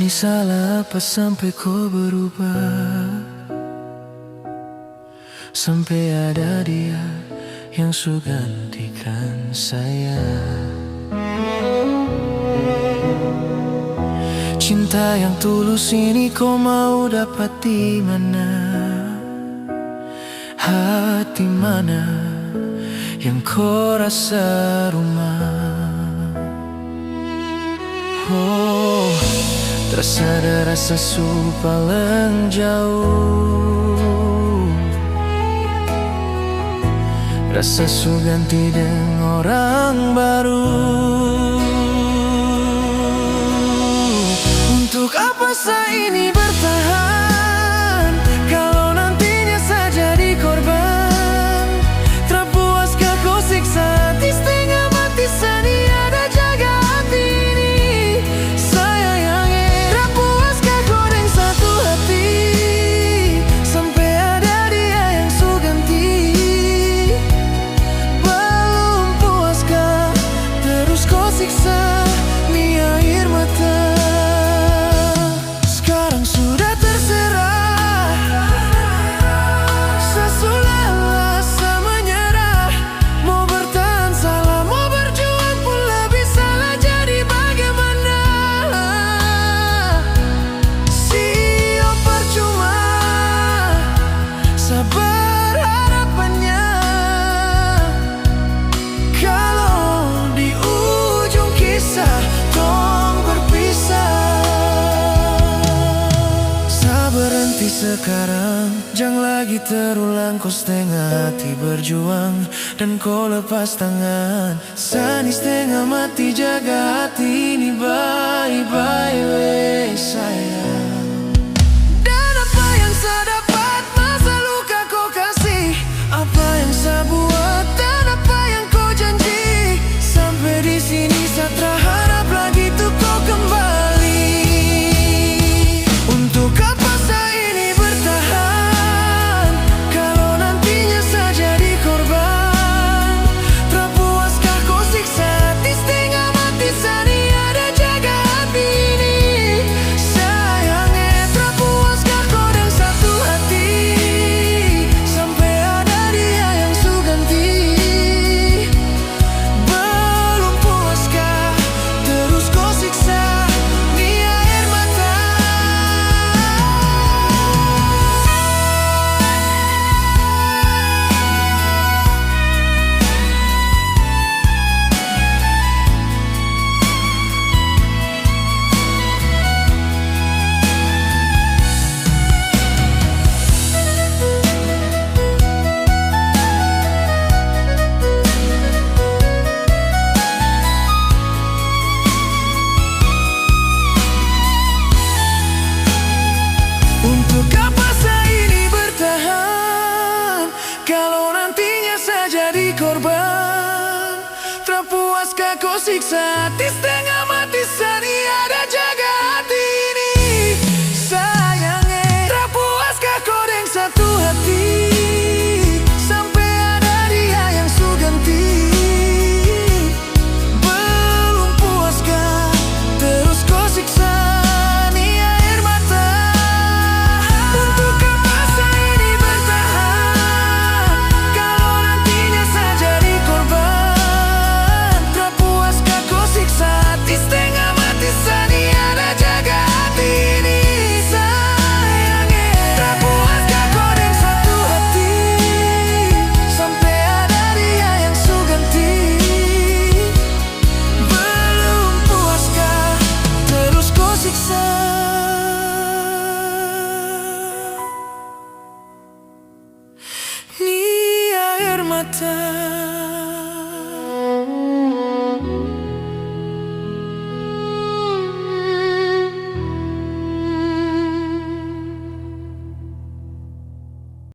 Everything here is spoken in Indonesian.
salah apa sampai kau berubah? Sampai ada dia yang sudah gantikan saya. Cinta yang tulus ini kau mau dapat di mana? Hati mana yang kau rasa rumah? Oh, terasa ada rasa paling jauh. Rasa ganti dengan orang baru. Untuk apa saya ini bertahan kalau nantinya saya jadi korban? Terpuaskah kau siksa hati setengah mati ada jaga hati ini? Sayangnya terpuaskah kau dengan satu hati sampai ada dia yang su ganti? Belum puaskah terus kau siksa ni air mata? Sekarang jangan lagi terulang, kau setengah hati berjuang dan kau lepas tangan. Sani setengah mati jaga hati ini bye-bye sayang. Dan apa yang saya dapat masa luka kau kasih, apa yang saya buat dan apa yang kau janji. Sampai di sini saya terharap lagi tuh kau kembali. Untuk apa korban? Terpuaskah kau siksa hati setengah mati sani ada jaga hati ini? Sayangnya terpuaskah kau dengan satu hati sampai ada dia yang su ganti? Belum puaskah terus kau siksa ni air mata? Untuk apa saya ini bertahan kalau nantinya saya jadi korban? Terpuaskah kau siksa hati setengah mati sani ada jaga hati ini? Sayangnya terpuaskah kau dengan satu hati sampai ada dia yang su ganti? Belum puaskah terus kau siksa ni air mata?